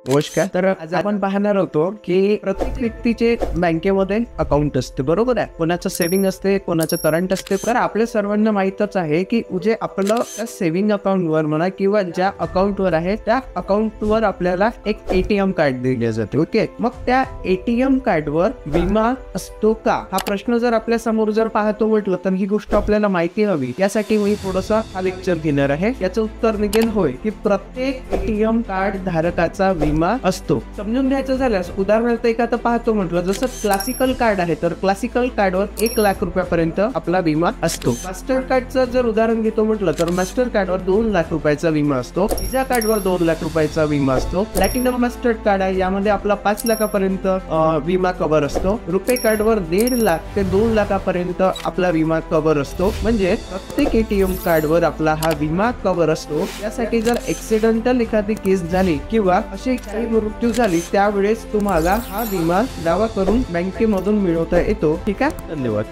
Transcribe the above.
नमस्कार. तर आज आपण पाहणार होतो की प्रत्येक व्यक्तीचे बँकेमध्ये अकाउंट असते, बरोबर आहे. कोणाचं सेव्हिंग असते, कोणाचं करंट असते. तर आपल्या सर्वांना माहीतच आहे की जे आपलं सेव्हिंग अकाउंटवर म्हणा किंवा ज्या अकाउंटवर आहे त्या अकाउंटवर आपल्याला एक एटीएम कार्ड दिले जाते. ओके, मग त्या एटीएम कार्डवर विमा असतो का, हा प्रश्न जर आपल्या समोर जर पाहतो म्हटलं तर ही गोष्ट आपल्याला माहिती हवी. यासाठी मी थोडासा हा लेक्चर घेणार आहे. याचं उत्तर निघेल होय, की प्रत्येक एटीएम कार्ड धारकाचा विमा असतो. समजून घ्यायचं झाल्यास उदाहरणार्थ एक आता पाहतो म्हटलं जसं क्लासिकल कार्ड आहे, तर क्लासिकल कार्डवर 1 लाख रुपयापर्यंत आपला विमा असतो. मास्टर कार्डचं जर उदाहरण घेतो म्हटलं तर मास्टर कार्डवर 2 लाख रुपयाचा विमा असतो. व्हिसा कार्डवर 2 लाख रुपयाचा विमा असतो. प्लॅटिनम मास्टर कार्ड आहे, यामध्ये आपला 5 लाखापर्यंत विमा कव्हर असतो. रुपे कार्डवर 1.5 लाख ते 2 लाखापर्यंत आपला विमा कव्हर असतो. म्हणजे प्रत्येक एटीएम कार्डवर आपला हा विमा कव्हर असतो. यासाठी जर ऍक्सिडेंटल एखादी केस झाली किंवा अशी काही मृत्यू झाली त्यावेळेस तुम्हाला हा विमा दावा करून बँकेमधून मिळवता येतो. ठीक आहे, धन्यवाद.